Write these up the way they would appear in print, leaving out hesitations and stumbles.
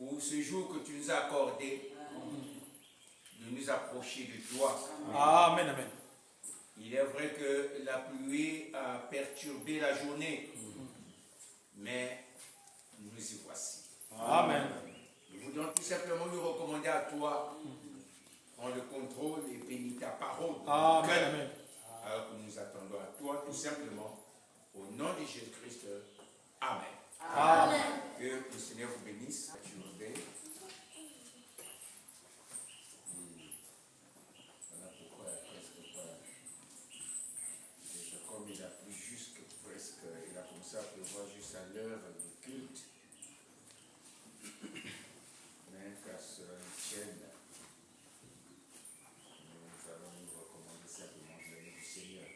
pour ce jour que tu nous as accordé, de nous approcher de toi. Amen, amen. Il est vrai que la pluie a perturbé la journée, mais nous y voici. Amen. Nous voudrions tout simplement nous recommander à toi, prends le contrôle et bénis ta parole. Amen, amen. Alors que nous attendons à toi tout simplement, au nom de Jésus-Christ. Amen. Amen. Que le Seigneur vous bénisse. Voilà pourquoi presque pas. Comme il a plu jusque presque, il a commencé à pleuvoir juste à l'heure du culte. Mais qu'à cela ne tienne, nous allons nous recommander simplement de l'année du Seigneur.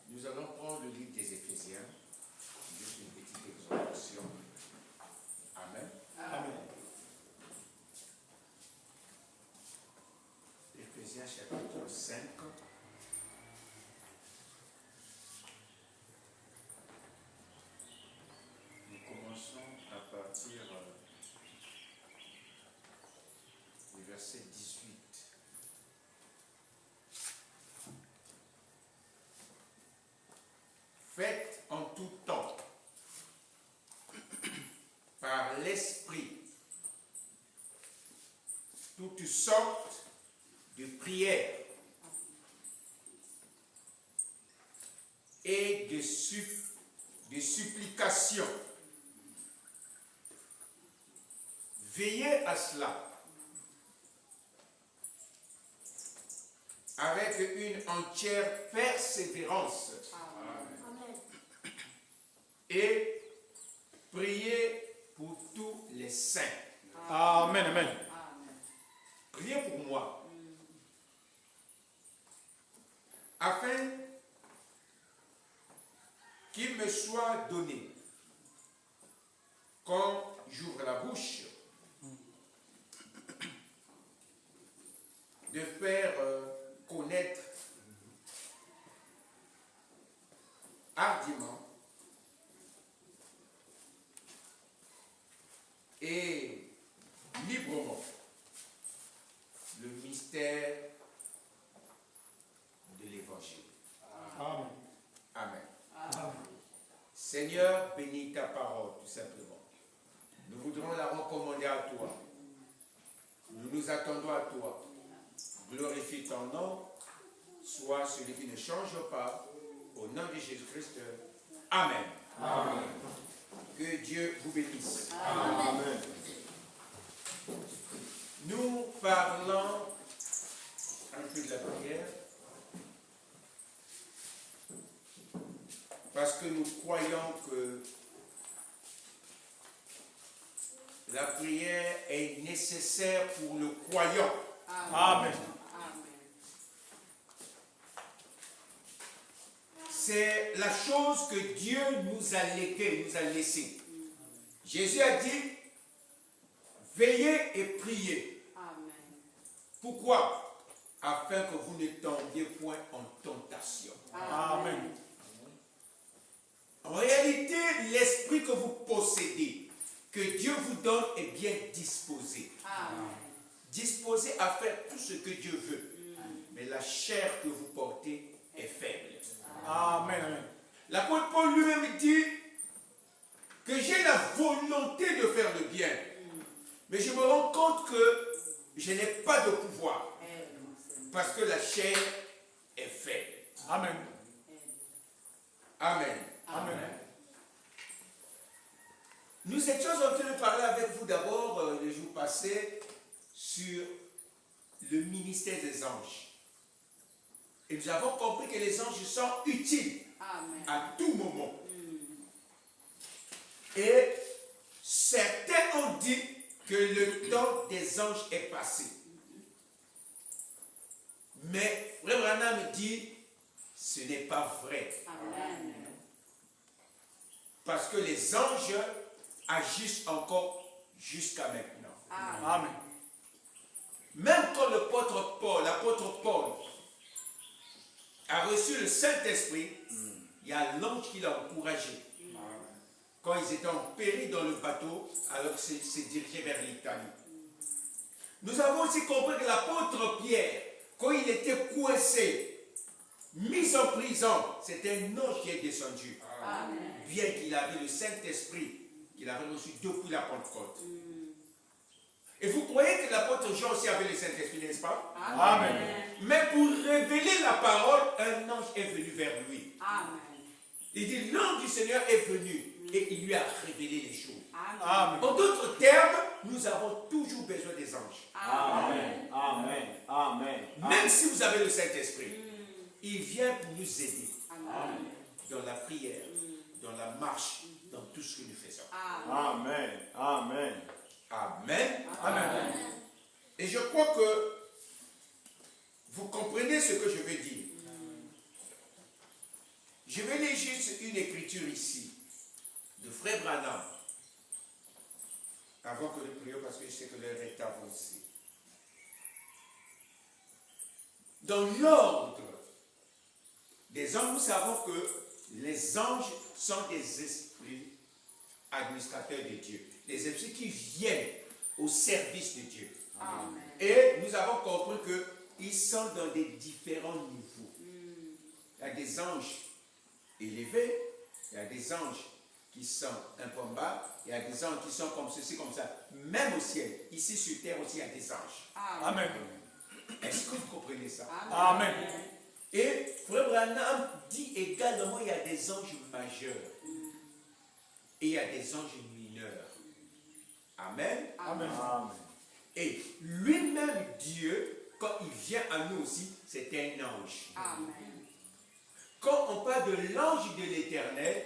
Nous allons prendre le livre des Éphésiens, juste une petite exhortation. Amen. Amen. Éphésiens chapitre 5. Nous commençons à partir du verset 18. Faites en tout temps, par l'Esprit, toutes sortes de prières et de supplications. Veillez à cela avec une entière persévérance. Et priez pour tous les saints. Amen, amen. Priez pour moi. Afin qu'il me soit donné, quand j'ouvre la bouche, de faire connaître hardiment et librement le mystère de l'Évangile. Amen. Amen. Amen. Seigneur, bénis ta parole, tout simplement. Nous voudrons la recommander à toi. Nous nous attendons à toi. Glorifie ton nom. Sois celui qui ne change pas. Au nom de Jésus-Christ. Amen. Amen. Que Dieu vous bénisse. Amen. Nous parlons un peu de la prière. Parce que nous croyons que la prière est nécessaire pour le croyant. Amen. C'est la chose que Dieu nous a léguée, nous a laissée. Jésus a dit, veillez et priez. Pourquoi? Afin que vous ne tombiez point en tentation. Amen. En réalité, l'esprit que vous possédez, que Dieu vous donne, est bien disposé. Disposé à faire tout ce que Dieu veut. Mais la chair que vous portez est faible. Amen. Amen. L'apôtre Paul lui-même dit que j'ai la volonté de faire le bien. Mais je me rends compte que je n'ai pas de pouvoir. Parce que la chair est faible. Amen. Amen. Amen. Nous étions en train de parler avec vous d'abord le jour passé sur le ministère des anges. Et nous avons compris que les anges sont utiles à tout moment. Et certains ont dit que le temps des anges est passé. Mais Frère Branham dit, ce n'est pas vrai. Parce que les anges agissent encore jusqu'à maintenant. Amen. Même quand l'apôtre Paul a reçu le Saint-Esprit, il y a l'ange qui l'a encouragé. quand ils étaient en péril dans le bateau, alors qu'ils se dirigeaient vers l'Italie. Nous avons aussi compris que l'apôtre Pierre, quand il était coincé, mis en prison, c'était un ange qui est descendu. Amen. Bien qu'il avait le Saint-Esprit, qu'il avait reçu depuis la Pentecôte. Et vous croyez que l'apôtre Jean aussi avait le Saint-Esprit, n'est-ce pas? Amen. Mais pour révéler la parole, un ange est venu vers lui. Amen. Il dit, l'ange du Seigneur est venu et il lui a révélé les choses. Amen. En d'autres termes, nous avons toujours besoin des anges. Amen. Amen. Amen. Même si vous avez le Saint-Esprit, il vient pour nous aider Amen. dans la prière, dans la marche, dans tout ce que nous faisons. Amen. Amen. Amen. Amen. Et je crois que vous comprenez ce que je veux dire. Je vais lire juste une écriture ici, de Frère Branham, avant que nous prions, parce que je sais que l'heure est avancée. Dans l'ordre des anges, nous savons que les anges sont des esprits administrateurs de Dieu, des esprits qui viennent au service de Dieu. Amen. Et nous avons compris qu'ils sont dans des différents niveaux. Il y a des anges élevés, il y a des anges qui sont un peu en bas, il y a des anges qui sont comme ceci, comme ça. Même au ciel, ici sur terre aussi, il y a des anges. Amen. Est-ce que vous comprenez ça? Amen. Et Frère Branham dit également il y a des anges majeurs et il y a des anges mineurs. Amen. Amen. Amen. Et lui-même, Dieu, quand il vient à nous aussi, c'est un ange. Amen. Quand on parle de l'ange de l'Éternel,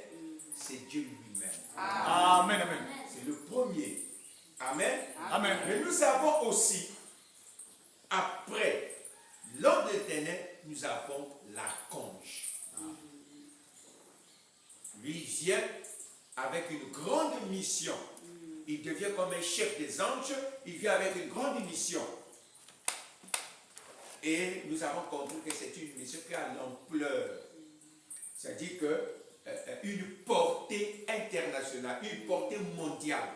c'est Dieu lui-même. Amen. Amen. C'est le premier. Amen. Amen. Mais nous avons aussi, après l'ange de l'Éternel, nous avons l'archange. Lui il vient avec une grande mission. Il devient comme un chef des anges. Il vient avec une grande mission. Et nous avons compris que c'est une mission qui a l'ampleur. C'est-à-dire une portée internationale, une portée mondiale.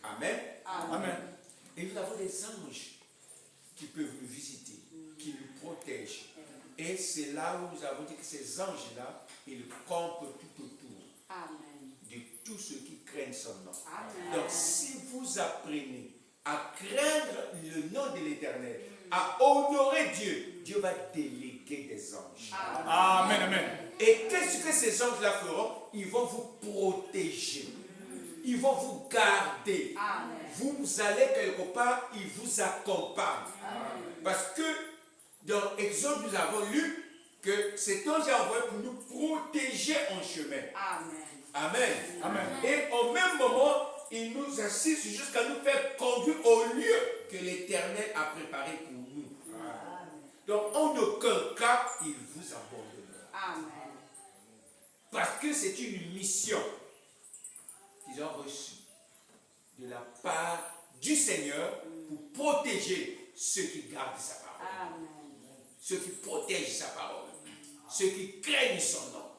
Amen. Amen. Et nous avons des anges qui peuvent nous visiter, qui nous protègent. Et c'est là où nous avons dit que ces anges-là, ils campent tout autour Amen. de tous ceux qui craignent son nom. Amen. Donc si vous apprenez à craindre le nom de l'Éternel, à honorer Dieu, Dieu va déléguer des anges. Amen. Amen. Et qu'est-ce que ces anges-là feront? Ils vont vous protéger. Ils vont vous garder. Amen. Vous allez quelque part, ils vous accompagnent. Parce que dans Exode, nous avons lu que cet ange est envoyé pour nous protéger en chemin. Amen. Amen. Amen. Et au même moment, il nous assiste jusqu'à nous faire conduire au lieu que l'Éternel a préparé pour nous. Donc, en aucun cas, il vous abandonnera. Amen. Parce que c'est une mission qu'ils ont reçue de la part du Seigneur pour protéger ceux qui gardent sa parole, Amen. ceux qui protègent sa parole, ceux qui craignent son nom.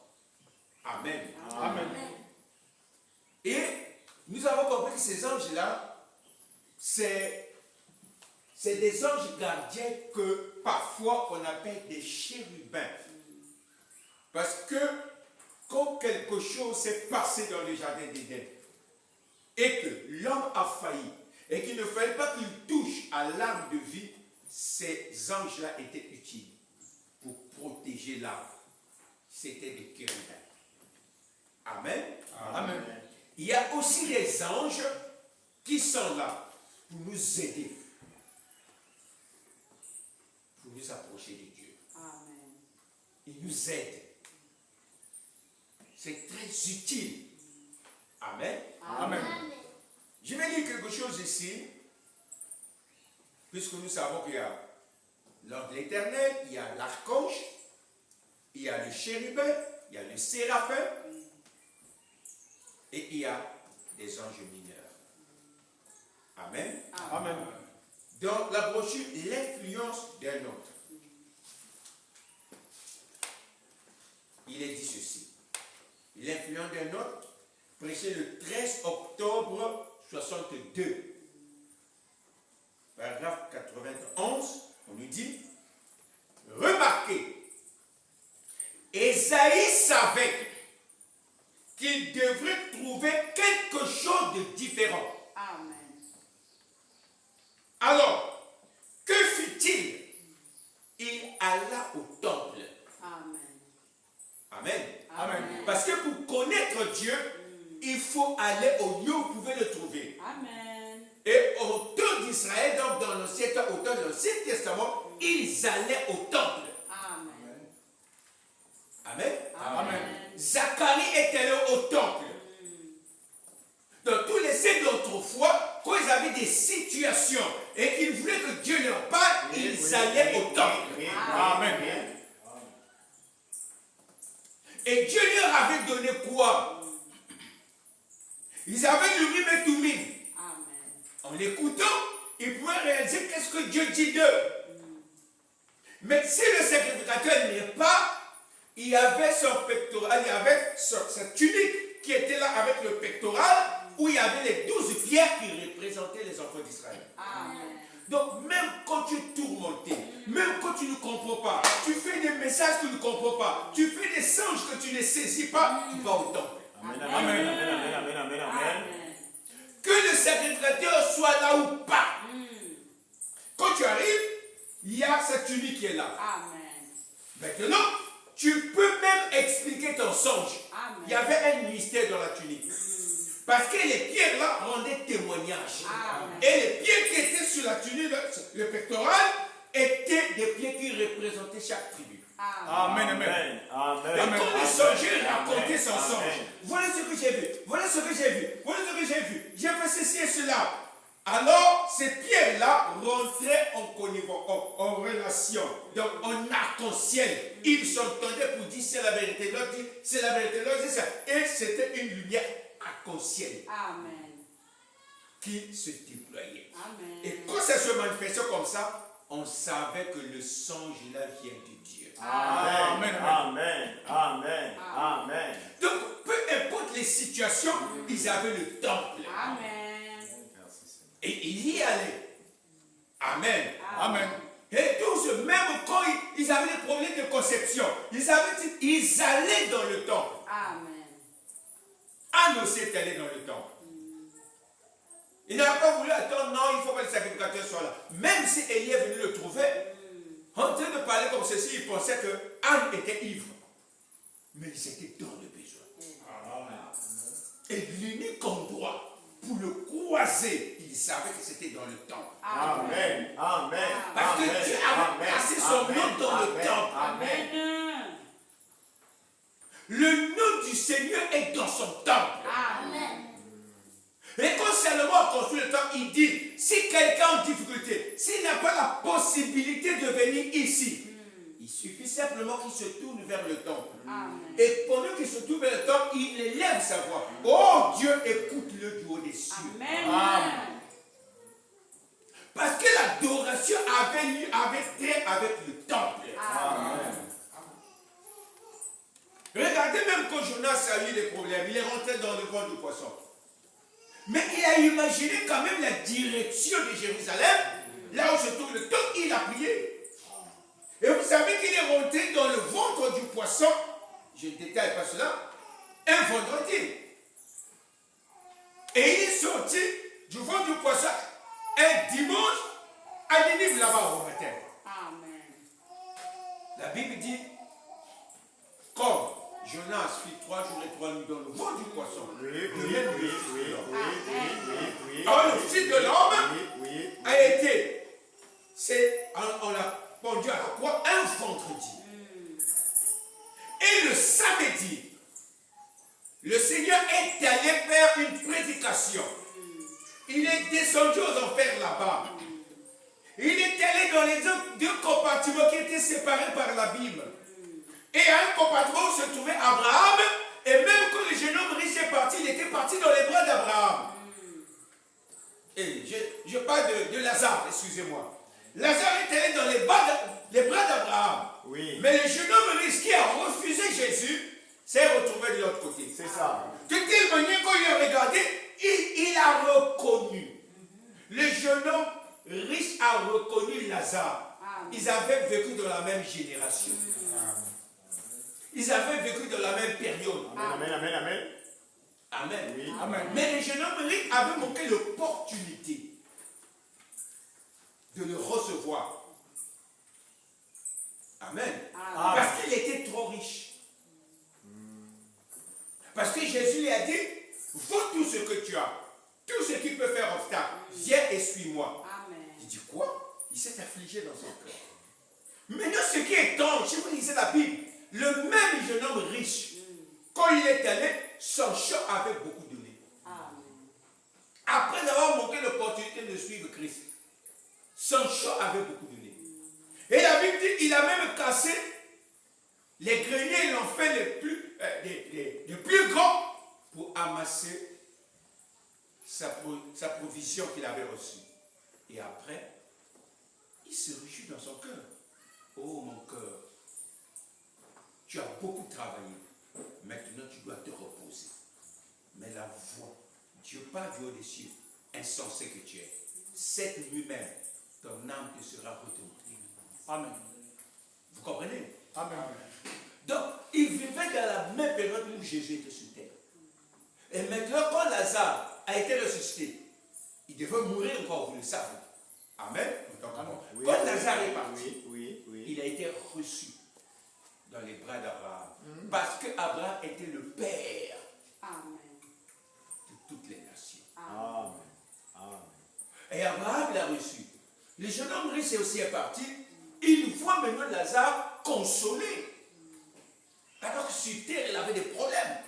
Amen. Amen. Et nous avons compris que ces anges-là, c'est des anges gardiens que parfois on appelle des chérubins. Parce que quand quelque chose s'est passé dans le jardin d'Éden et que l'homme a failli et qu'il ne fallait pas qu'il touche à l'arbre de vie, ces anges-là étaient utiles pour protéger l'arbre. C'était des chérubins. Amen. Amen. Il y a aussi des anges qui sont là pour nous aider, pour nous approcher de Dieu. Amen. Ils nous aident. C'est très utile. Amen. Amen. Je vais lire quelque chose ici, puisque nous savons qu'il y a l'ange de l'Éternel, il y a l'archange, il y a le chérubin, il y a le séraphin, et il y a des anges mineurs. Amen. Amen. Dans la brochure, l'influence d'un autre, il est dit ceci. L'influence d'un autre, prêché le 13 octobre 62. Paragraphe 91, on nous dit, remarquez, Ésaïe savait qu'il devrait trouver quelque chose de différent. Amen. Alors, que fit-il? Il alla au temple. Amen. Amen. Amen. Parce que pour connaître Dieu, il faut aller au lieu où vous pouvez le trouver. Amen. Et au temps d'Israël, donc dans l'Ancien Testament, ils allaient au temple. Amen. Amen. Amen. Zacharie est allé au temple. Donc tous les saints d'autrefois, quand ils avaient des situations et qu'ils voulaient que Dieu leur parle, ils allaient au temple. Amen. Et Dieu leur avait donné quoi? Ils avaient le Urim et Thummim. Amen. En l'écoutant, ils pouvaient réaliser qu'est-ce que Dieu dit d'eux. Mais si le sacrificateur n'est pas, il y avait son pectoral, il y avait cette tunique qui était là avec le pectoral, où il y avait les 12 pierres qui représentaient les enfants d'Israël. Amen. Donc même quand tu es tourmenté, même quand tu ne comprends pas, tu fais des messages que tu ne comprends pas, tu fais des songes que tu ne saisis pas, tu vas au temple. Amen. Amen. Amen. Amen. Amen. Amen. Que le sacrificateur soit là ou pas. Quand tu arrives, il y a cette tunique qui est là. Amen. Maintenant, tu peux même expliquer ton songe. Amen. Il y avait un mystère dans la tunique. Parce que les pierres là rendaient témoignage. Amen. Et les pierres qui étaient sur la tunique, le pectoral, étaient des pierres qui représentaient chaque tribu. Amen. Amen. Et Amen. quand le songe racontait son Amen. songe, voilà ce que j'ai vu, voilà ce que j'ai vu, voilà ce que j'ai vu, j'ai fait ceci et cela. Alors, ces pierres-là rentraient en connivence, en relation, donc en arc-en-ciel. Ils s'entendaient pour dire c'est la vérité, l'autre dit c'est la vérité, l'autre dit ça. Et c'était une lumière arc-en-ciel Amen. qui se déployait. Amen. Et quand ça se manifestait comme ça, on savait que le songe là vient de Dieu. Amen. Amen. Amen. Amen. Donc, peu importe les situations, ils avaient le temple. Amen. Et ils y allaient. Amen. Amen. Et tous, même quand ils avaient des problèmes de conception, ils allaient dans le temple. Amen. Anne aussi est allé dans le temple. Il n'a pas voulu attendre, non, il faut que le sacrificateur soit là. Même si Élie est venu le trouver, en train de parler comme ceci, il pensait que Anne était ivre. Mais ils étaient dans le besoin. Et l'unique endroit pour le croiser, il savait que c'était dans le temple. Amen. Amen. Parce que Dieu avait placé son nom dans le temple. Amen. Le nom du Seigneur est dans son temple. Amen. Et quand Salomon a construit le temple, il dit, si quelqu'un est en difficulté, s'il n'a pas la possibilité de venir ici, il suffit simplement qu'il se tourne vers le temple. Amen. Et pendant qu'il se tourne vers le temple, il élève sa voix. Oh Dieu, écoute-le du haut des cieux. Amen. Parce que l'adoration avait trait avec le temple. Amen. Regardez même quand Jonas a eu des problèmes, il est rentré dans le ventre du poisson. Mais il a imaginé quand même la direction de Jérusalem, là où se trouve le temple, il a prié. Et vous savez qu'il est rentré dans le ventre du poisson, je ne détaille pas cela, un vendredi. Et il est sorti du ventre du poisson un dimanche à Ninive là-bas au matin. Amen. La Bible dit, comme Jonas fit 3 jours et 3 nuits dans le ventre du poisson. Alors le fils de l'homme a été, on l'a pendu à la croix un vendredi. Et le samedi, le Seigneur est allé faire une prédication. Il est descendu aux enfers là-bas. Il est allé dans les deux compartiments qui étaient séparés par l'abîme. Et à un compartiment où se trouvait Abraham, et même quand le jeune homme riche est parti, il était parti dans les bras d'Abraham. Et je parle de Lazare, excusez-moi. Lazare est allé dans les bras d'Abraham. Oui. Mais le jeune homme riche qui a refusé Jésus s'est retrouvé de l'autre côté. C'est ça. De telle manière, quand jeune homme riche a reconnu Lazare. Amen. Ils avaient vécu dans la même génération. Ils avaient vécu dans la même période. Amen, amen, amen. Amen. Oui. Amen. Mais le jeune homme riche avait manqué l'opportunité de le recevoir. Amen. Amen. Parce qu'il était trop riche. Parce que Jésus lui a dit, vends tout ce que tu as, tout ce qui peut faire obstacle, viens et suis-moi. Amen. Il dit quoi? Il s'est affligé dans son cœur. Maintenant, ce qui est étrange, si vous lisez la Bible, le même jeune homme riche, quand il est allé, son champ avait beaucoup donné. Amen. Après avoir manqué l'opportunité de suivre Christ, son champ avait beaucoup donné. Et la Bible dit, il a même cassé les greniers, il en fait les plus grands pour amasser sa provision qu'il avait reçue. Et après, il se réjouit dans son cœur. Oh mon cœur, tu as beaucoup travaillé. Maintenant, tu dois te reposer. Mais la voix, Dieu parle du haut des cieux, insensé que tu es. Cette nuit même, ton âme te sera retournée. Amen. Vous comprenez? Amen. Donc, il vivait dans la même période où Jésus était sur terre. Et maintenant, quand Lazare a été ressuscité, il devait mourir encore, vous le savez. Amen. Oui, Quand oui, Lazare est parti, oui. il a été reçu dans les bras d'Abraham. Parce qu'Abraham était le père Amen. de toutes les nations. Amen. Amen. Et Abraham l'a reçu. Le jeune homme riche aussi est parti. Il voit maintenant Lazare consolé. Alors que sur terre, il avait des problèmes.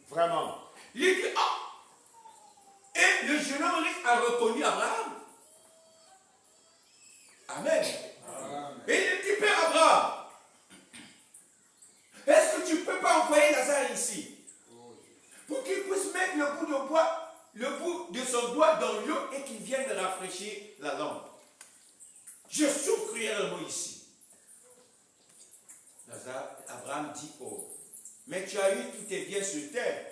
Vraiment. Il dit, ah! Et le jeune homme riche a reconnu Abraham. Amen. Et il dit, Père Abraham, est-ce que tu ne peux pas envoyer Lazare ici pour qu'il puisse mettre le bout de son doigt dans l'eau et qu'il vienne rafraîchir la langue? Je souffre cruellement ici. Abraham dit, oh, mais tu as eu tous tes biens sur terre.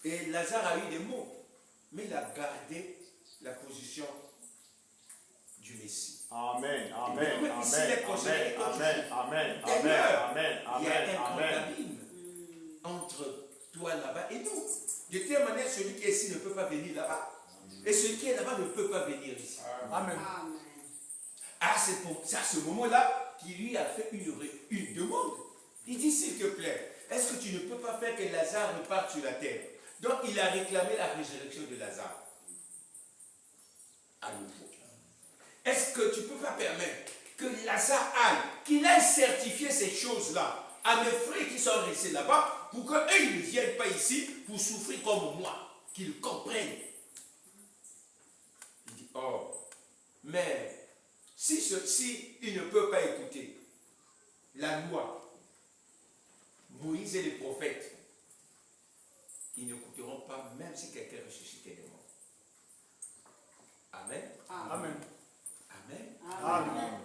Et Lazare a eu des maux. Mais il a gardé la position du Messie. Amen. Amen. Mais Amen. ici, les conseillers, Amen. Amen. D'ailleurs, Amen. il y a Amen. un grand Amen. abîme entre toi là-bas et nous. De telle manière, celui qui est ici ne peut pas venir là-bas. Et celui qui est là-bas ne peut pas venir ici. Amen. Amen. Ah, c'est à ce moment-là qu'il lui a fait une demande. Il dit, s'il te plaît, est-ce que tu ne peux pas faire que Lazare reparte sur la terre? Donc, il a réclamé la résurrection de Lazare. À nouveau. Est-ce que tu ne peux pas permettre que Lazare aille, qu'il aille certifier ces choses-là à mes frères qui sont restés là-bas, pour qu'eux, ils ne viennent pas ici pour souffrir comme moi, qu'ils comprennent. Il dit, oh, mais si il ne peut pas écouter la loi, Moïse et les prophètes, ils n'écouteront pas même si quelqu'un ressuscitait des morts. Amen. Amen. Amen. Amen.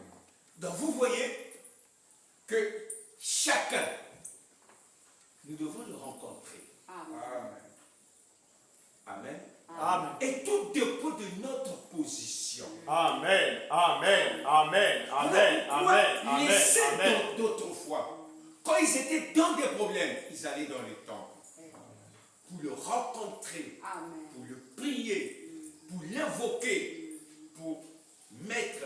Donc vous voyez que chacun, nous devons le rencontrer. Amen. Amen. Amen. Et tout dépend de notre position. Amen. Amen. Amen. Amen. Amen. Amen. Les saints Amen. d'autrefois, quand ils étaient dans des problèmes, ils allaient dans les temples pour le rencontrer, Amen. pour le prier, pour l'invoquer, pour mettre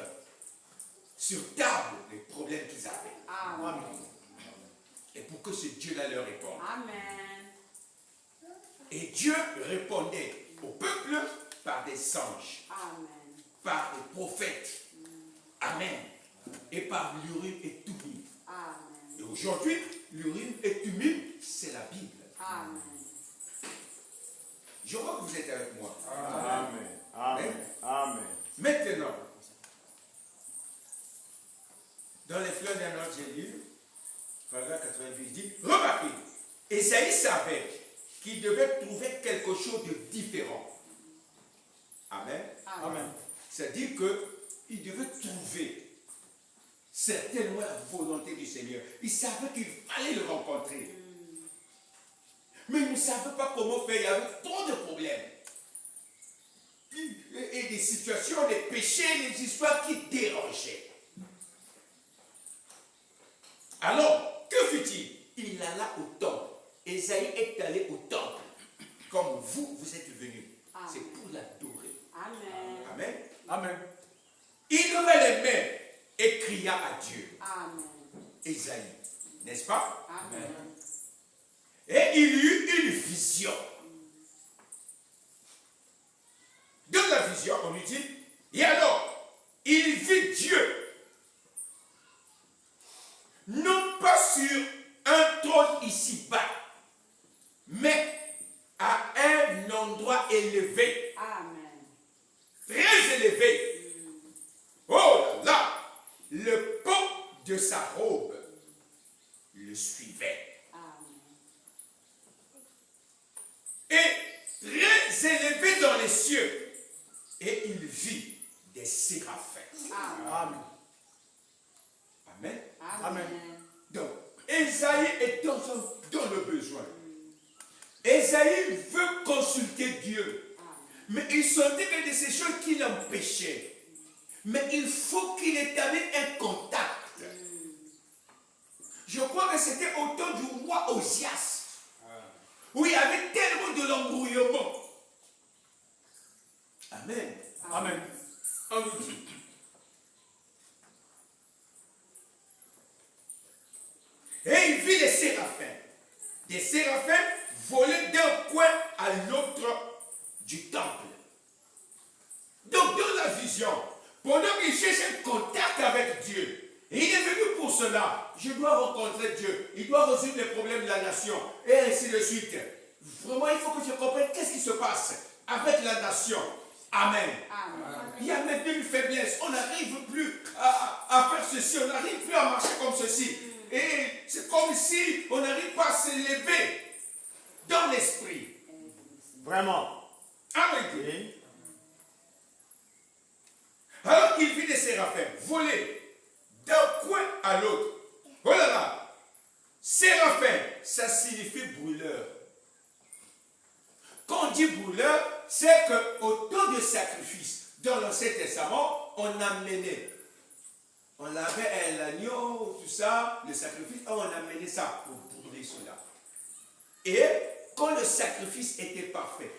sur table les problèmes qu'ils avaient. Amen. Et pour que ce Dieu-là leur réponde. Amen. Et Dieu répondait au peuple par des anges, Amen. par des prophètes. Amen. Et par l'Urim et Thummim. Amen. Et aujourd'hui, l'Urim et Thummim, c'est la Bible. Amen. Je crois que vous êtes avec moi. Amen. Amen. Amen. Maintenant, dans les fleurs d'un autre, j'ai lu, paragraphe 88, il dit, remarquez, Esaïe savait qu'il devait trouver quelque chose de différent. Amen. Amen. C'est-à-dire qu'il devait trouver certainement la volonté du Seigneur. Il savait qu'il fallait le rencontrer. Mais il ne savait pas comment faire. Il y avait trop de problèmes. et des situations, des péchés, des histoires qui dérangeaient. Alors, que fit-il? Il alla au temple. Ésaïe est allé au temple. Comme vous, vous êtes venus. C'est pour l'adorer. Amen. Amen. Amen. Il leva les mains et cria à Dieu. Amen. Ésaïe, n'est-ce pas? Amen. Et il eut une vision. Dans la vision, on lui dit, et alors, il vit Dieu, non pas sur un trône ici-bas, mais à un endroit élevé, Amen. très élevé. Oh là là, le pont de sa robe le suivait. Amen. Et très élevé dans les cieux. Et il vit des séraphins. Amen. Amen. Amen. Donc, Ésaïe est dans le besoin. Ésaïe veut consulter Dieu. Mais il sentait que de ces choses qui l'empêchaient. Mais il faut qu'il établisse un contact. Je crois que c'était au temps du roi Osias. Où il y avait tellement de l'embrouillement. Amen. Amen. On nous dit. Et il vit les séraphins. Des séraphins volaient d'un coin à l'autre du temple. Donc dans la vision, pendant qu'il cherche un contact avec Dieu, et il est venu pour cela, je dois rencontrer Dieu, il doit résoudre les problèmes de la nation, et ainsi de suite. Vraiment, il faut que je comprenne qu'est-ce qui se passe avec la nation. Amen. Amen. Il y a maintenant une faiblesse. On n'arrive plus à faire ceci. On n'arrive plus à marcher comme ceci. Et c'est comme si on n'arrive pas à s'élever dans l'esprit. Vraiment. Amen. Oui. Alors il vit des séraphins voler d'un coin à l'autre. Oh là là. Séraphin, ça signifie brûleur. Quand on dit brûleur, c'est qu'au temps de sacrifice, dans l'Ancien Testament, on amenait, on avait l'agneau, tout ça, le sacrifice, on amenait ça pour brûler cela. Et quand le sacrifice était parfait,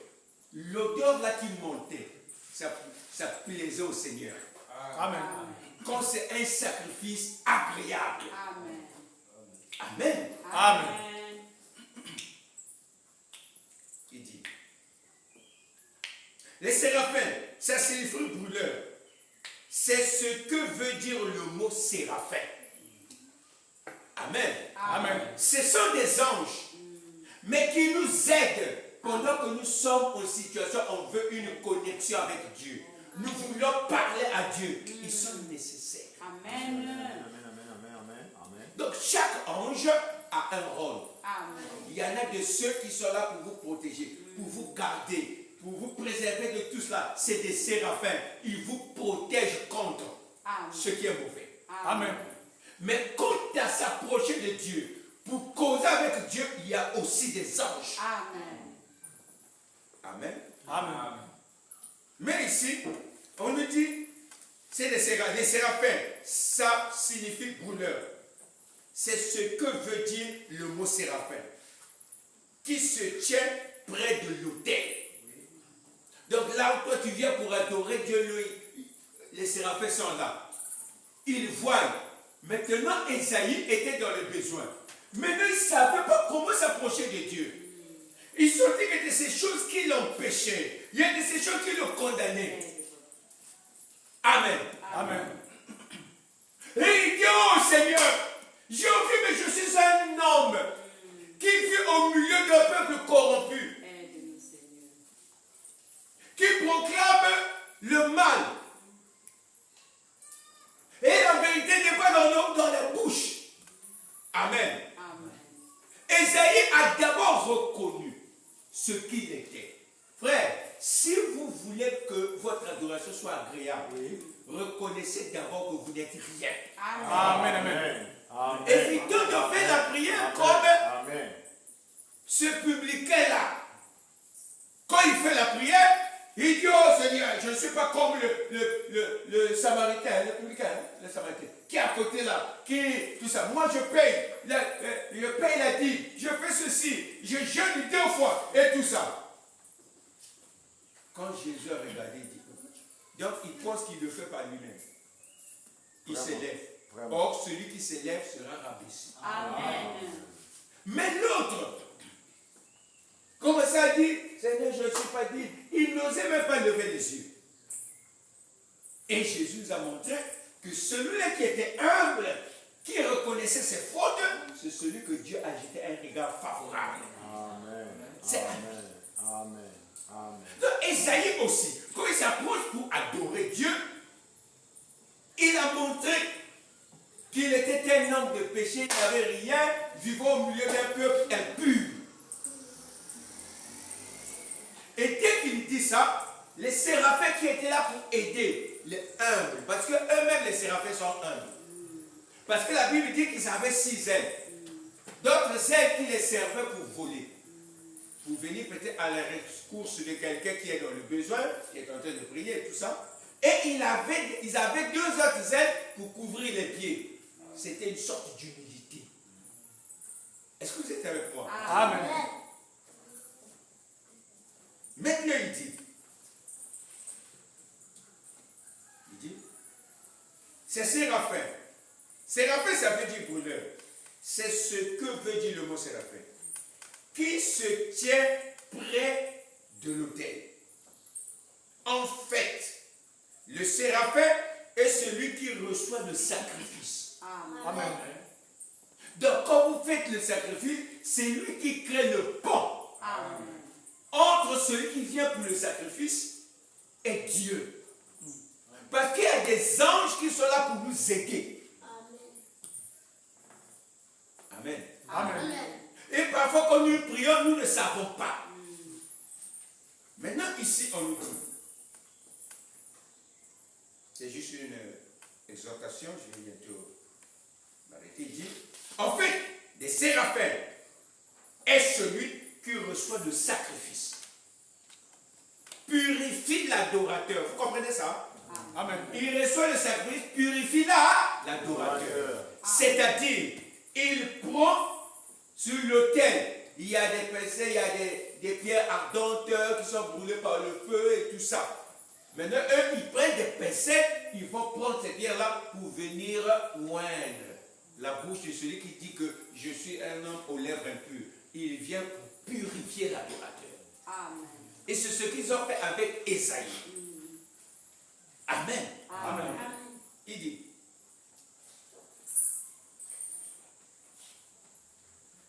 l'odeur là qui montait, ça plaisait au Seigneur. Amen. Quand c'est un sacrifice agréable. Amen. Amen. Amen. Il dit. Les séraphins, ça signifie brûleur. C'est ce que veut dire le mot séraphin. Amen. Amen. Ce sont des anges, mais qui nous aident pendant que nous sommes en situation, on veut une connexion avec Dieu. Nous voulons parler à Dieu. Ils sont nécessaires. Amen. Amen, amen, amen, amen, amen. Donc chaque ange a un rôle. Amen. Il y en a de ceux qui sont là pour vous protéger, pour vous garder, pour vous préserver de tout cela. C'est des séraphins. Ils vous protègent contre ce qui est mauvais. Amen. Mais quand à s'approcher de Dieu, pour causer avec Dieu, il y a aussi des anges. Amen. Amen. Amen. Mais ici, on nous dit, c'est les séraphins. Ça signifie brûleur. C'est ce que veut dire le mot séraphin. Qui se tient près de l'autel. Donc là où toi tu viens pour adorer Dieu, les séraphins sont là. Ils voient. Maintenant, Ésaïe était dans le besoin. Maintenant, il ne savait pas comment s'approcher de Dieu. Il sentait que de ces choses qui l'empêchaient. Il y a de ces choses qui le condamnaient. Amen. Amen. Et il dit, oh Seigneur, j'ai oublié, mais je suis un homme qui vit au milieu d'un peuple corrompu, Aide-nous, Seigneur. qui proclame le mal. Et la vérité n'est pas dans la bouche. Amen. Amen. Ésaïe a d'abord reconnu ce qu'il était. Frère, si vous voulez que votre adoration soit agréable, reconnaissez d'abord que vous n'êtes rien. Amen. Amen. Amen. Amen. Évitons de faire la prière Amen. comme Amen. ce publicain-là. Quand il fait la prière, il dit, oh Seigneur, je suis est à côté là, tout ça. Moi, je paye la dîme, je fais ceci, je jeûne 2 fois et tout ça. Quand Jésus a regardé, il dit, donc il pense qu'il le fait par lui-même. Il s'élève. Or, celui qui s'élève sera rabaissé. Amen. Mais l'autre, comme ça dit, Seigneur, je ne suis pas digne. Il n'osait même pas lever les yeux. Et Jésus nous a montré que celui-là qui était humble, qui reconnaissait ses fautes, c'est celui que Dieu a jeté un regard favorable. Amen. C'est Amen. Amen. Amen. donc Esaïe aussi, quand il s'approche pour adorer Dieu, il a montré qu'il était un homme de péché, il n'avait rien, vivant au milieu d'un peuple impur. Et dès qu'il dit ça, les séraphins qui étaient là pour aider les humbles, parce qu'eux-mêmes les séraphins sont humbles, parce que la Bible dit qu'ils avaient 6 ailes, d'autres ailes qui les servaient pour voler, pour venir peut-être à la rescousse de quelqu'un qui est dans le besoin, qui est en train de prier et tout ça. Et ils avaient 2 autres ailes pour couvrir les pieds. C'était une sorte d'humilité. Est-ce que vous êtes avec moi? Amen. Maintenant il dit, c'est séraphin. Séraphin, ça veut dire brûleur. C'est ce que veut dire le mot séraphin. Qui se tient près de l'autel. En fait, le séraphin est celui qui reçoit le sacrifice. Amen. Donc quand vous faites le sacrifice, c'est lui qui crée le pont Amen. entre celui qui vient pour le sacrifice et Dieu. Parce qu'il y a des anges qui sont là pour nous aider. Amen. Amen. Et parfois quand nous prions, nous ne savons pas. Maintenant ici, on nous dit, c'est juste une exhortation, je vais bientôt m'arrêter. Il dit, en fait, des séraphins est celui qui reçoit le sacrifice. Purifie l'adorateur. Vous comprenez ça? Amen. Il reçoit le sacrifice, purifie l'adorateur. C'est-à-dire, il prend sur l'autel, il y a des pincées, il y a des pierres ardentes qui sont brûlées par le feu et tout ça. Maintenant, eux, ils prennent des pincettes, ils vont prendre ces pierres-là pour venir oindre la bouche de celui qui dit que je suis un homme aux lèvres impures. Il vient pour purifier l'adorateur. Amen. Et c'est ce qu'ils ont fait avec Esaïe. Amen. Amen. Il dit,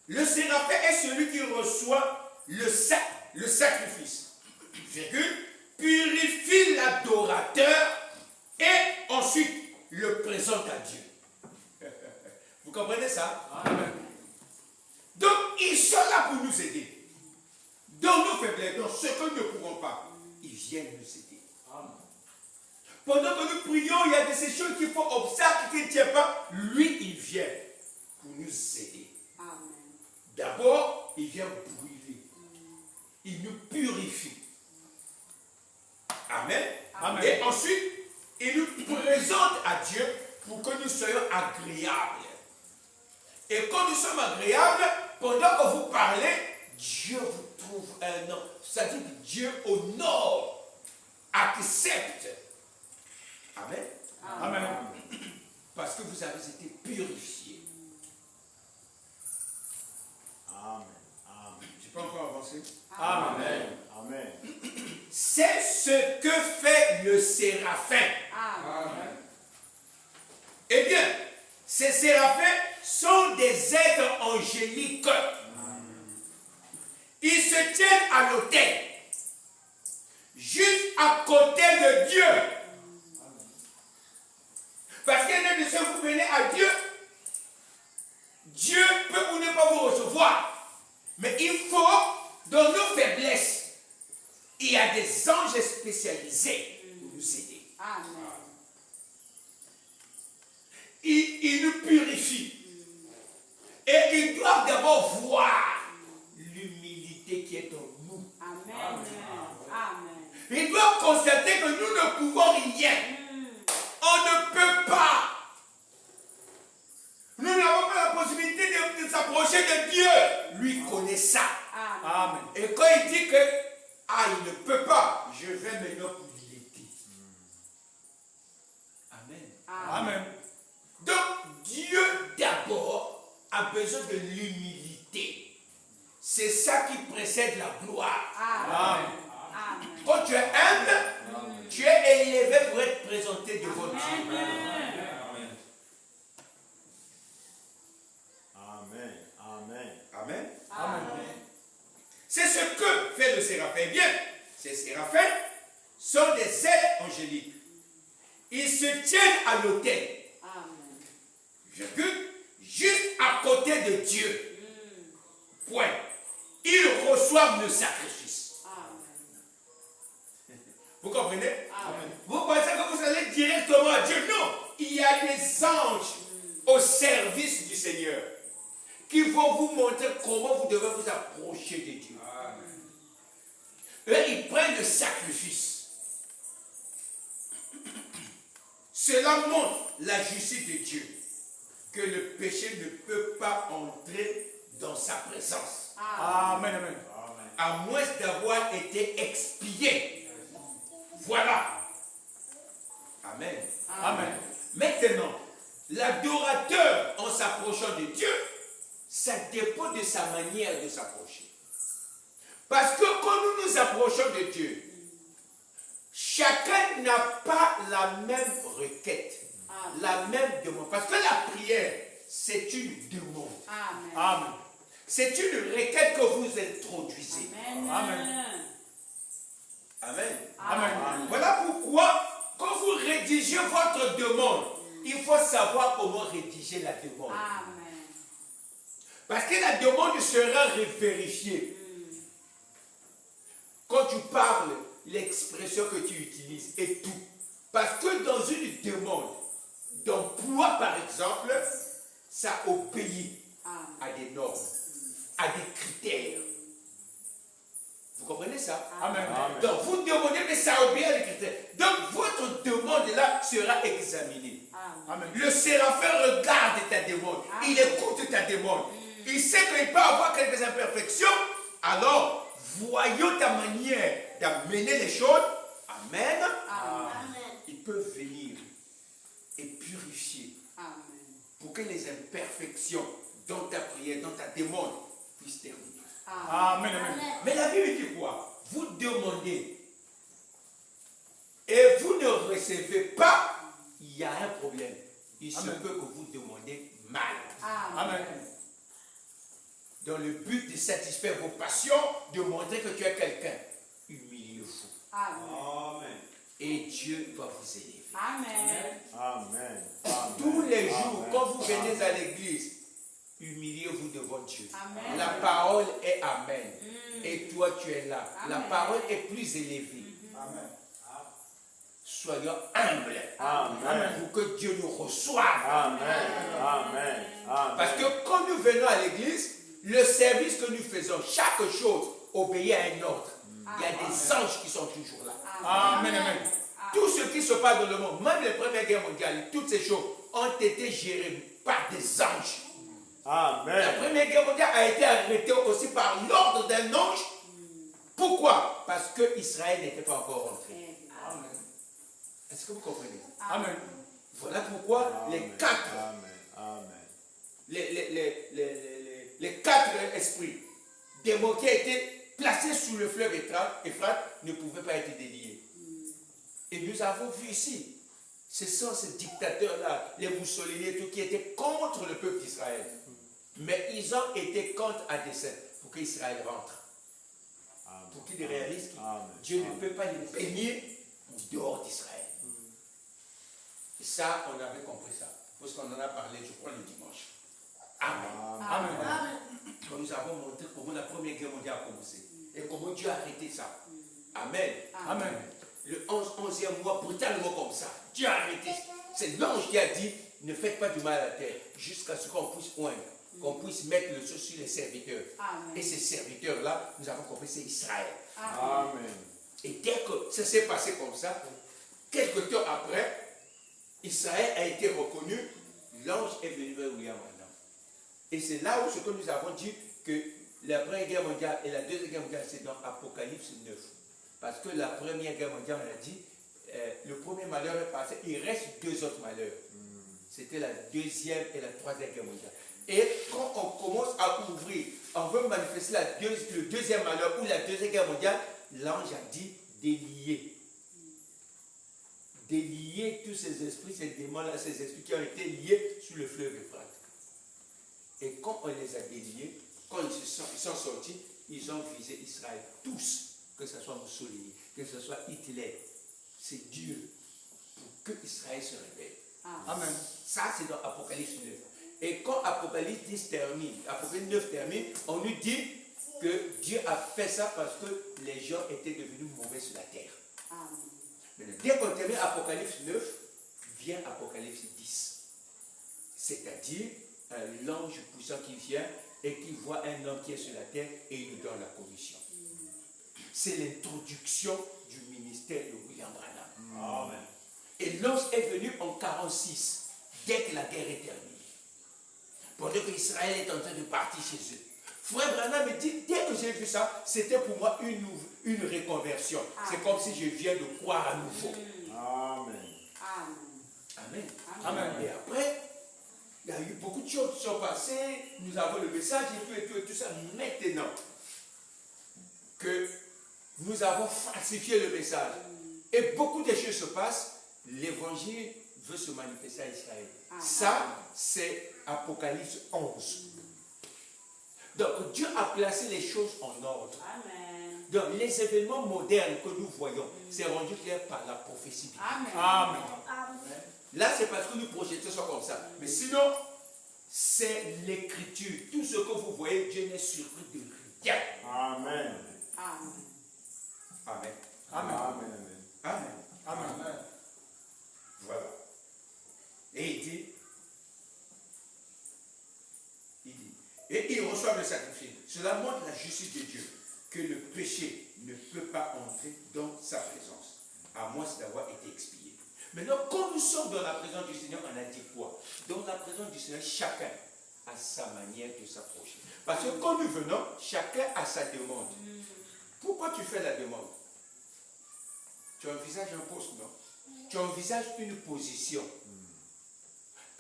le séraphin est celui qui reçoit le sacrifice, virgule, purifie l'adorateur et ensuite le présente à Dieu. Vous comprenez ça? Amen. Donc, ils sont là pour nous aider. Dans nos faiblesses, dans ce que nous ne pouvons pas, ils viennent nous aider. Pendant que nous prions, il y a de ces choses qui font obstacle, qui ne tiennent pas. Lui, il vient pour nous aider. Amen. D'abord, il vient brûler. Il nous purifie. Amen. Amen. Et ensuite, il nous présente à Dieu pour que nous soyons agréables. Et quand nous sommes agréables, pendant que vous parlez, Dieu vous trouve un homme. C'est-à-dire que Dieu honore, accepte. Amen. Amen. Parce que vous avez été purifiés. Amen. Amen. Je peux encore avancer? Amen. Amen. C'est ce que fait le séraphin. Amen. Eh bien, ces séraphins sont des êtres angéliques. Ils se tiennent à l'autel, juste à côté de Dieu. Parce qu'il y a des choses, vous venez à Dieu, Dieu peut ou ne pas vous recevoir. Mais il faut, dans nos faiblesses, il y a des anges spécialisés pour nous aider. Amen. Ils nous purifient. Et ils doivent d'abord voir l'humilité qui est en nous. Amen. Amen. Ils doivent constater que nous ne pouvons rien. On ne peut pas. connaît ça. Amen. Et quand il dit que, il ne peut pas, je vais maintenant pour l'aider. Amen. Amen. Donc, Dieu d'abord a besoin de l'humilité. C'est ça qui précède la gloire. Amen. Quand tu es humble, tu es élevé pour être présenté devant Dieu. Amen. Amen. Amen. Amen. C'est ce que fait le séraphin. Bien, ces séraphins sont des êtres angéliques. Ils se tiennent à l'autel. Juste à côté de Dieu. Point. Ils reçoivent le sacrifice. Vous comprenez? Vous pensez que vous allez directement à Dieu? Non. Il y a des anges au service du Seigneur qui vont vous montrer comment vous devez vous approcher de Dieu. Eux, ils prennent le sacrifice. Cela montre la justice de Dieu, que le péché ne peut pas entrer dans sa présence. Amen. Amen. À moins d'avoir été expié. Voilà. Amen. Amen. Maintenant, l'adorateur, en s'approchant de Dieu, ça dépend de sa manière de s'approcher. Parce que quand nous nous approchons de Dieu, chacun n'a pas la même requête, la même demande. Parce que la prière, c'est une demande. Amen. C'est une requête que vous introduisez. Amen. Amen. Amen. Voilà pourquoi, quand vous rédigez votre demande, il faut savoir comment rédiger la demande. Parce que la demande sera vérifiée. Quand tu parles, l'expression que tu utilises et tout. Parce que dans une demande d'emploi, par exemple, ça obéit à des normes, à des critères. Vous comprenez ça? Amen. Donc vous demandez, mais ça obéit à des critères. Donc votre demande là sera examinée. Amen. Le séraphin regarde ta demande. Il écoute ta demande. Il sait qu'il peut avoir quelques imperfections. Alors, voyons ta manière d'amener les choses. Amen. Il peut venir et purifier pour que les imperfections dans ta prière, dans ta demande, puissent terminer. Amen. Amen. Mais la Bible dit quoi? Vous demandez et vous ne recevez pas, il y a un problème. Il se peut que vous demandez mal. Amen. Dans le but de satisfaire vos passions, de montrer que tu es quelqu'un, humiliez-vous. Amen. Et Dieu va vous élever. Amen. Tous les jours, quand vous venez à l'église, humiliez-vous devant Dieu. Amen. La parole est Amen. Et toi, tu es là. La parole est plus élevée. Amen. Soyons humbles. Amen. Pour que Dieu nous reçoive. Amen. Amen. Amen. Parce que quand nous venons à l'église, le service que nous faisons, chaque chose obéit à un ordre. Il y a des anges qui sont toujours là. Amen. Amen. Tout ce qui se passe dans le monde, même les Premières Guerres mondiales, toutes ces choses ont été gérées par des anges. La Amen. Première Guerre mondiale a été arrêtée aussi par l'ordre d'un ange. Pourquoi? Parce que Israël n'était pas encore rentré. Est-ce que vous comprenez? Amen. Voilà pourquoi les quatre, Amen. les quatre esprits démons qui étaient placés sous le fleuve Euphrate ne pouvaient pas être déliés. Et nous avons vu ici, ce sont ces dictateurs-là, les Mussolini et tout, qui étaient contre le peuple d'Israël. Mais ils ont été contre à dessein pour qu'Israël rentre. Pour qu'ils réalisent que Dieu ne peut pas les bénir en dehors d'Israël. Et ça, on avait compris ça. Parce qu'on en a parlé, je crois, le dimanche. Amen. Amen. Quand nous avons montré comment la Première Guerre mondiale a commencé. Et comment Dieu a arrêté ça. Amen. Amen. Le 11e mois, brutalement comme ça. Dieu a arrêté. C'est l'ange qui a dit, ne faites pas du mal à la terre, jusqu'à ce qu'on puisse oindre, qu'on puisse mettre le feu sur les serviteurs. Et ces serviteurs-là, nous avons compris, c'est Israël. Amen. Et dès que ça s'est passé comme ça, quelques temps après, Israël a été reconnu, l'ange est venu vers William Branham. Et c'est là où ce que nous avons dit que La Première Guerre mondiale et la Deuxième Guerre mondiale, c'est dans Apocalypse 9. Parce que la Première Guerre mondiale, on a dit, le premier malheur est passé, il reste deux autres malheurs. C'était la Deuxième et la Troisième Guerre mondiale. Et quand on commence à ouvrir, on veut manifester le deuxième malheur ou la Deuxième Guerre mondiale, l'ange a dit délier. Délier tous ces esprits, ces démons-là, ces esprits qui ont été liés sur le fleuve Euphrate. Et quand on les a déliés, quand ils sont sortis, ils ont visé Israël. Tous, que ce soit Mussolini, que ce soit Hitler. C'est Dieu pour que Israël se réveille. Amen. Ça, c'est dans Apocalypse 9. Et quand Apocalypse 10 termine, Apocalypse 9 termine, on nous dit que Dieu a fait ça parce que les gens étaient devenus mauvais sur la terre. Maintenant, dès qu'on termine Apocalypse 9, vient Apocalypse 10. C'est-à-dire l'ange puissant qui vient et qui voit un homme qui est sur la terre et il nous donne la commission. C'est l'introduction du ministère de William Branham. Amen. Et l'ange est venu en 46, dès que la guerre est terminée. Pendant qu'Israël est en train de partir chez eux. Frère Branham me dit, dès que j'ai vu ça, c'était pour moi une reconversion. C'est comme si je viens de croire à nouveau. Amen. Amen. Amen. Et après, il y a eu beaucoup de choses qui sont passées. Nous avons le message et tout ça. Maintenant que nous avons falsifié le message et beaucoup de choses se passent, l'évangile veut se manifester à Israël. Ça, c'est Apocalypse 11. Donc, Dieu a placé les choses en ordre. Donc, les événements modernes que nous voyons, c'est rendu clair par la prophétie. Amen. Là, c'est parce que nous projetons ça comme ça. Mais sinon, c'est l'écriture. Tout ce que vous voyez, Dieu n'est surpris de rien. Amen. Amen. Amen. Amen. Amen. Voilà. Et et ils reçoivent le sacrifice. Cela montre la justice de Dieu, que le péché ne peut pas entrer dans sa présence, à moins d'avoir été expié. Maintenant, quand nous sommes dans la présence du Seigneur, on a dit quoi? Dans la présence du Seigneur, chacun a sa manière de s'approcher. Parce que quand nous venons, chacun a sa demande. Pourquoi tu fais la demande? Tu envisages un poste, non? Tu envisages une position.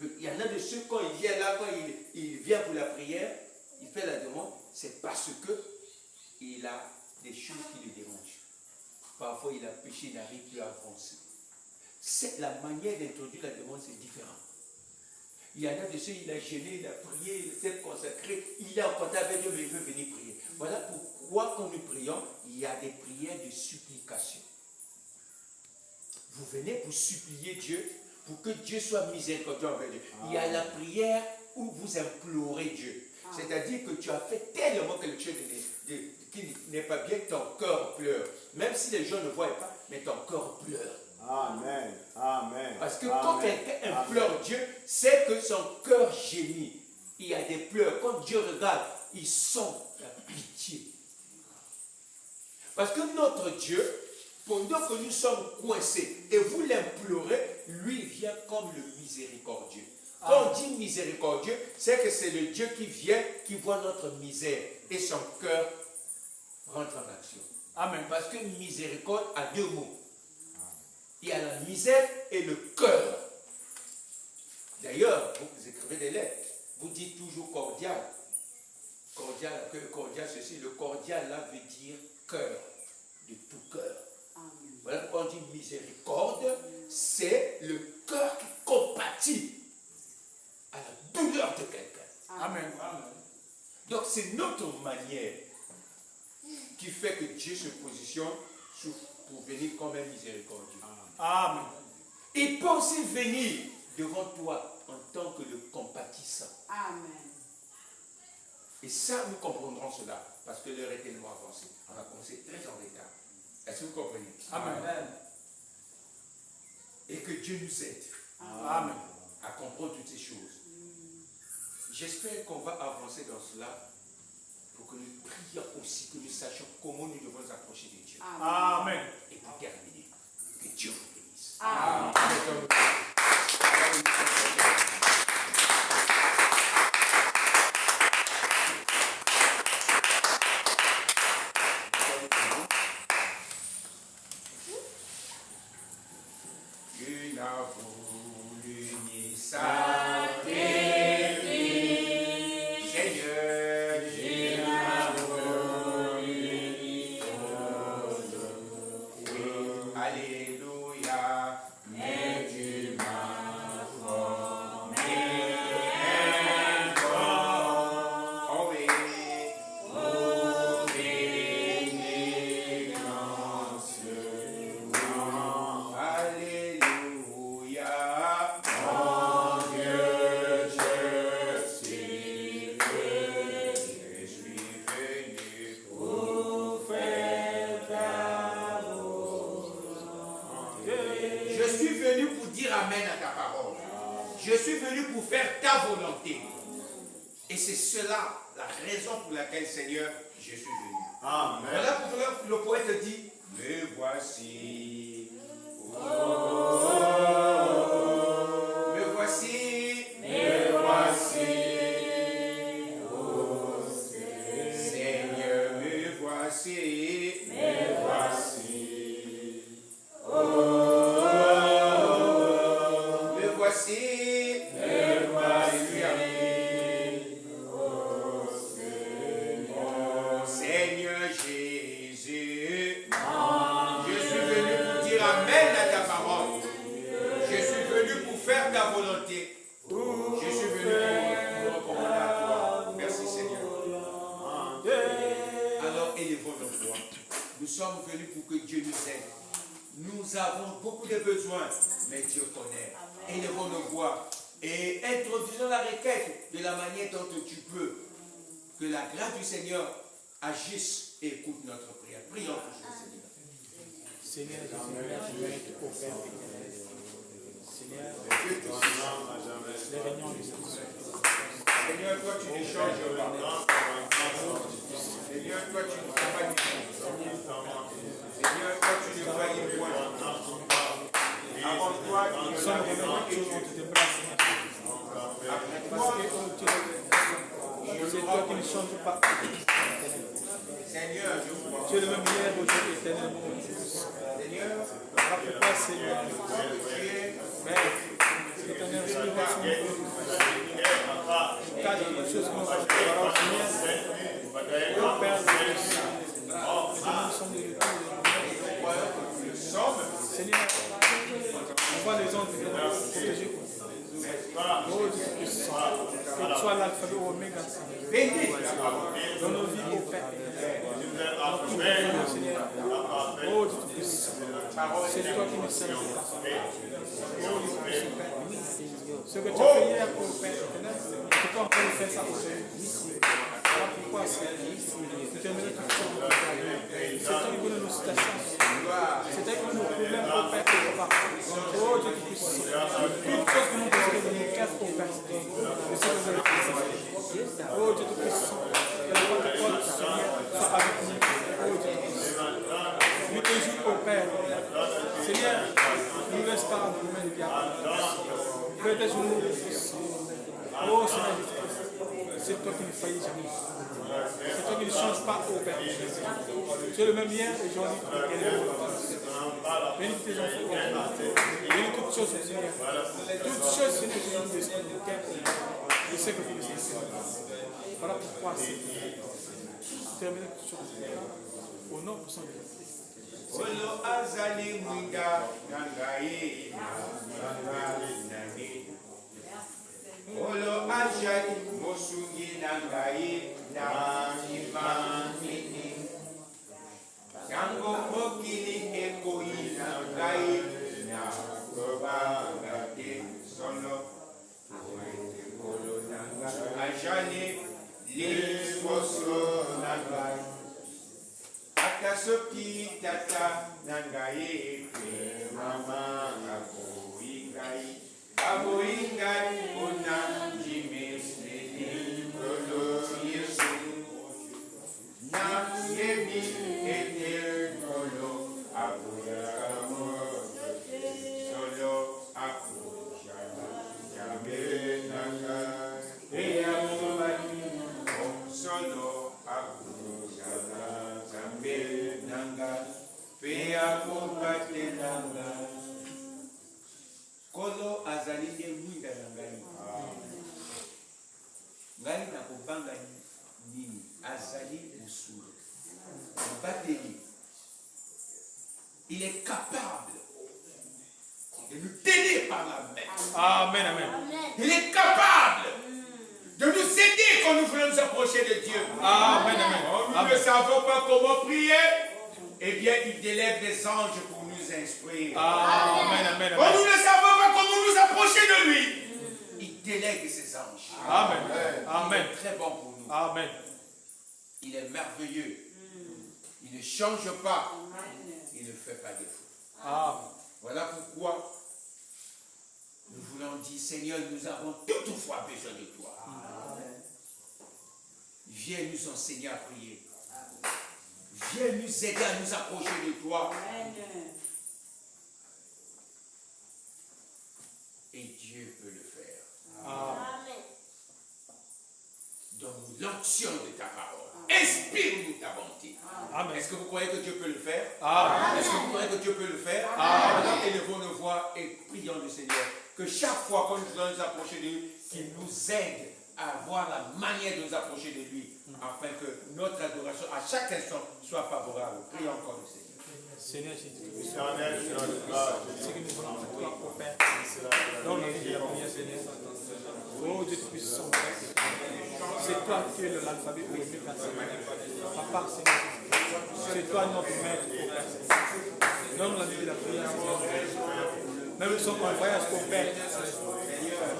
Il y en a de ceux, quand il vient là, quand il vient pour la prière, il fait la demande, c'est parce que il a des choses qui le dérangent. Parfois, il a péché, il n'arrive plus à avancer. C'est la manière d'introduire la demande, c'est différent. Il y en a de ceux, il a gêné, il a prié, il s'est consacré, il est en contact avec Dieu, mais il veut venir prier. Voilà pourquoi, quand nous prions, il y a des prières de supplication. Vous venez pour supplier Dieu, pour que Dieu soit miséricordieux envers Dieu. Il y a la prière où vous implorez Dieu. C'est-à-dire que tu as fait tellement quelque chose qui n'est pas bien, ton cœur pleure. Même si les gens ne voient pas, mais ton cœur pleure. Amen. Amen. Parce que quand quelqu'un implore Dieu, c'est que son cœur gémit. Il y a des pleurs. Quand Dieu regarde, il sent la pitié. Parce que notre Dieu, pendant que nous sommes coincés et vous l'implorez, lui vient comme le miséricordieux. Quand on dit miséricordieux, c'est que c'est le Dieu qui vient, qui voit notre misère et son cœur rentre en action. Amen. Parce que miséricorde a deux mots. Il y a la misère et le cœur. D'ailleurs, vous écrivez des lettres, vous dites toujours cordial. Cordial, ceci, le cordial là veut dire cœur, de tout cœur. Voilà pourquoi on dit miséricorde, c'est le cœur qui compatit à la douleur de quelqu'un. Amen. Donc c'est notre manière qui fait que Dieu se positionne pour venir comme un miséricordieux. Amen. Il peut aussi venir devant toi en tant que le compatissant. Et ça, nous comprendrons cela, parce que l'heure est tellement avancée. On a commencé très en retard. Est-ce que vous comprenez? Amen. Et que Dieu nous aide Amen. à comprendre toutes ces choses. J'espère qu'on va avancer dans cela pour que nous prions aussi, que nous sachions comment nous devons nous approcher de Dieu. Amen. Et pour terminer, que Dieu vous bénisse. Amen. volonté. Et c'est cela, la raison pour laquelle, Seigneur, je suis venu. Amen. Voilà pourquoi le poète dit, me voici. Me voici. Me voici. Seigneur, me voici. Me voici. Me voici. Me voici. Seigneur Jésus, je suis venu pour dire Amen à ta parole. Je suis venu pour faire ta volonté. Je suis venu pour me recommander à toi. Merci Seigneur. Alors élevons nos voix. Nous sommes venus pour que Dieu nous aide. Nous avons beaucoup de besoins, mais Dieu connaît. Élevons nos voix et introduisons la requête de la manière dont tu peux. Que la grâce du Seigneur agisse et écoute notre prière. Prions pour ce Seigneur. Seigneur, je mérite au Père éternel. Seigneur, les réunions du Seigneur, toi tu ne changes pas. Seigneur, toi tu ne fais pas du tout. Seigneur, toi tu ne faillis point. Avant toi, il y sommes a vraiment des toujours entre tes bras, Seigneur. Parce que, oh Dieu, c'est toi qui ne changes pas. Seigneur, je vois. Tu es le même hier, aujourd'hui, éternellement. Seigneur, Voilà pourquoi, Seigneur, tu es Père, que ton inspiration cadre les choses que nous faisons. Alors, Seigneur, oh Père, nous sommes de le somme. Seigneur, on voit les anges venir nous protéger. Oh Dieu puissant, que tu sois l'alphabet ou l'oméga, Seigneur. Bénis. Dans nos vies, oh Père, dans tout le monde, Seigneur. Oh Dieu puissant, c'est toi qui nous sers. Oh Dieu puissant, Père. Ce que tu as fait hier, oh Père, tu peux encore le faire ça aujourd'hui. Voilà pourquoi, Seigneur, nous t'aimerons tout le temps. C'est toi qui connais nos situations. C'est toi qui connais nos problèmes, oh Père, quelque part. Oh Dieu puissant. Toute chose que nous désirons de nos cœurs, oh Père, je sais que vous allez faire. Oh Dieu puissant. Que la porte, Seigneur, soit avec nous. Oh Dieu puissant. Nous te jouons, oh Père. Seigneur, ne nous laisse pas dans les mains du diable. Fais tes genoux, oh Seigneur Jésus-Christ. C'est toi qui ne faillis jamais. C'est toi qui ne changes pas, oh Père. Tu es le même hier, aujourd'hui, et éternellement. Bénis tes enfants, oh Père. Bénis toutes choses, Seigneur. Toutes choses, Seigneur, que nous descendons de cœur. Je sais que vous le savez. Voilà pourquoi, Seigneur. Terminez toutes choses. Au nom puissant de Dieu. Olo azali mwinda nangai nangai. Olo azali mosungi nangai nangai. Yango mokili ekoi nangai nakobangate solo. Olo nangai azali limoso nangai. Akasoki tata nangaye pe mama aboingai aboingai ona jimesni kolo yesu na yemi ete kolo abuyamo solo akujama yame nanga eyamubani solo akujama nanga pea kompate nanga kolo azali nde mwinda na ngai ngai nakobanga nini azali mosulu mbateli. Il est capable de nous tenir par la main. Amen, amen. Il est capable de nous aider quand nous voulons nous approcher de Dieu. Amen, amen. Nous ne savons pas comment prier. Eh bien, il délègue des anges pour nous instruire. Amen, amen, Quand amen. nous ne savons pas comment nous approcher de lui, il délègue ses anges. Amen. Il Amen. est très bon pour nous. Amen. Il est merveilleux. Il ne change pas. Il ne fait pas défaut. Amen. Voilà pourquoi Nous voulons dire, Seigneur, nous avons toutefois besoin de toi. Viens nous enseigner à prier. Viens nous aider à nous approcher de toi. Amen. Et Dieu peut le faire. Amen. Donne-nous l'onction de ta parole. Inspire-nous ta bonté. Amen. Est-ce que vous croyez que Dieu peut le faire? Amen. Est-ce que vous croyez que Dieu peut le faire? Amen. Élevons nos voix et prions le Seigneur. Que chaque fois qu'on nous allons nous approcher de lui, qu'il nous aide à voir la manière de nous approcher de lui, afin que notre adoration à chaque instant soit favorable. Prions encore le Seigneur. Seigneur Jésus, Éternel, Dieu de gloire, ce que nous voulons pour toi, ô Père, dans la vie de la prière, Seigneur. Oh Dieu Tout-Puissant, Père, c'est toi qui es l'alphabet ou le Papa, Seigneur, c'est toi notre maître, ô Père. Dans la vie de la prière, Seigneur. Même nous sommes en voyage, ô Père.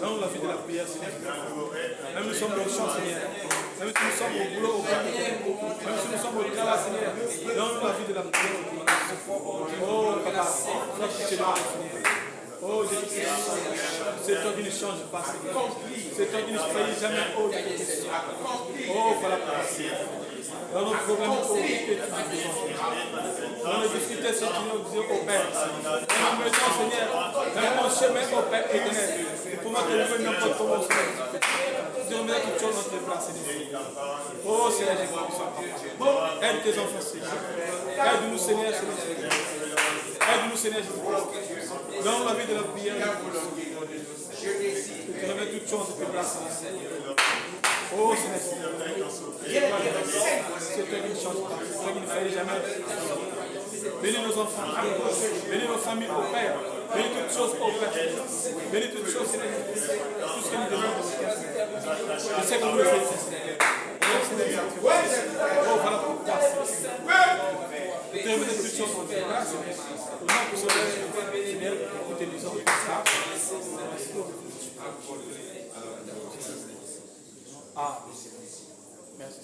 Dans la vie de la prière, Seigneur. Même nous sommes au champ, Seigneur. Même si nous sommes au boulot, au Père. Même si nous sommes au travail, Seigneur. Dans la vie de la prière, oh Papa, toi qui te donnes, Seigneur. Oh Dieu, c'est toi qui ne change pas, Seigneur. C'est toi qui ne faillit jamais, oh Dieu. Oh, voilà Papa, Seigneur. Dans nos problèmes, oh Dieu, tu nous besoin. Dans nos difficultés, c'est tu nous dis, oh Père. Dans nos besoins, Seigneur. Dans mon chemin, oh Père éternel. Pour moi, que nous venons n'importe comment, Seigneur. Dieu, remets toute chose dans tes bras, Seigneur. Oh Seigneur, Jésus. Aide tes enfants, Seigneur. Aide-nous, Seigneur, Seigneur. Aide-nous, Seigneur Jésus. Dans la vie de la prière, je te remets toutes choses de tes bras, Seigneur. Oh Seigneur, c'est toi qui ne change pas, c'est toi qui ne faillit jamais. Bénis nos enfants, bénis nos familles, au Père. Bénis toutes choses, au Père. Bénis toutes choses, Seigneur. Tout ce que nous demandons, Seigneur. Je sais que vous le faites, Seigneur. Oh, voilà pourquoi, Seigneur. Je te remets toutes choses en tes bras, Seigneur. Au nom de Seigneur, Seigneur, nous te disons ça. Ah, merci.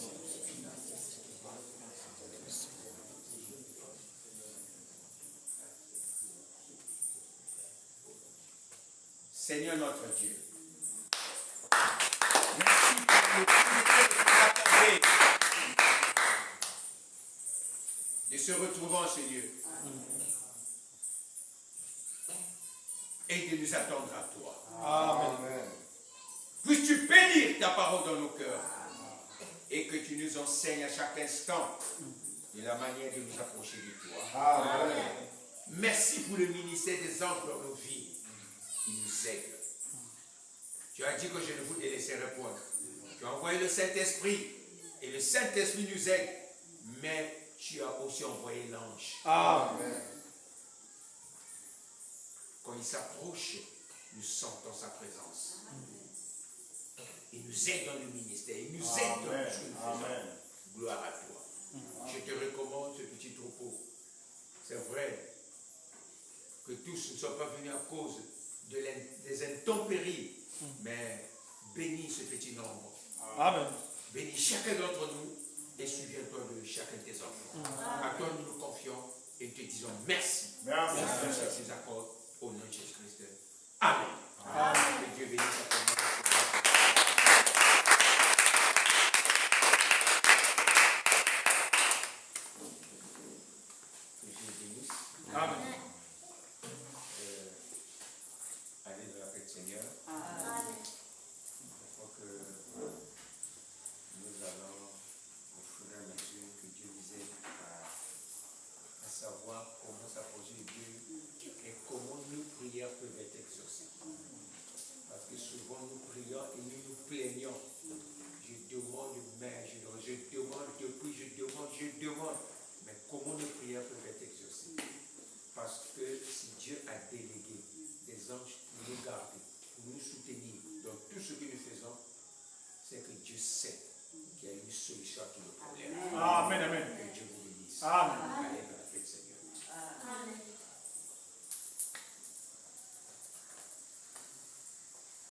Seigneur notre Dieu, merci pour le temps que vous accordez de se retrouver, Seigneur, et de nous attendre à toi. Amen. Puisses-tu bénir ta parole dans nos cœurs et que tu nous enseignes à chaque instant de la manière de nous approcher de toi. Amen. Merci pour le ministère des anges dans nos vies qui nous aident. Tu as dit que je ne vous délaisserai point. Tu as envoyé le Saint-Esprit et le Saint-Esprit nous aide, mais tu as aussi envoyé l'ange. Amen. Quand il s'approche, nous sentons sa présence. Il nous aide dans le ministère. Il nous aide dans le jeu. Amen. Gloire à toi. Je te recommande ce petit troupeau. C'est vrai que tous ne sont pas venus à cause des intempéries, mais bénis ce petit nombre. Amen. Bénis chacun d'entre nous et souviens-toi de chacun de tes enfants. À toi nous nous confions et te disons merci. Merci. Merci ces accords au nom de Jésus-Christ. Amen. Amen. Que Dieu bénisse à toi. Amen. Allez dans la paix du Seigneur. Amen. Je crois que nous allons, au fur et à mesure que Dieu nous aide à savoir comment s'approcher de Dieu et comment nos prières peuvent être exaucées. Parce que souvent nous prions et nous nous plaignons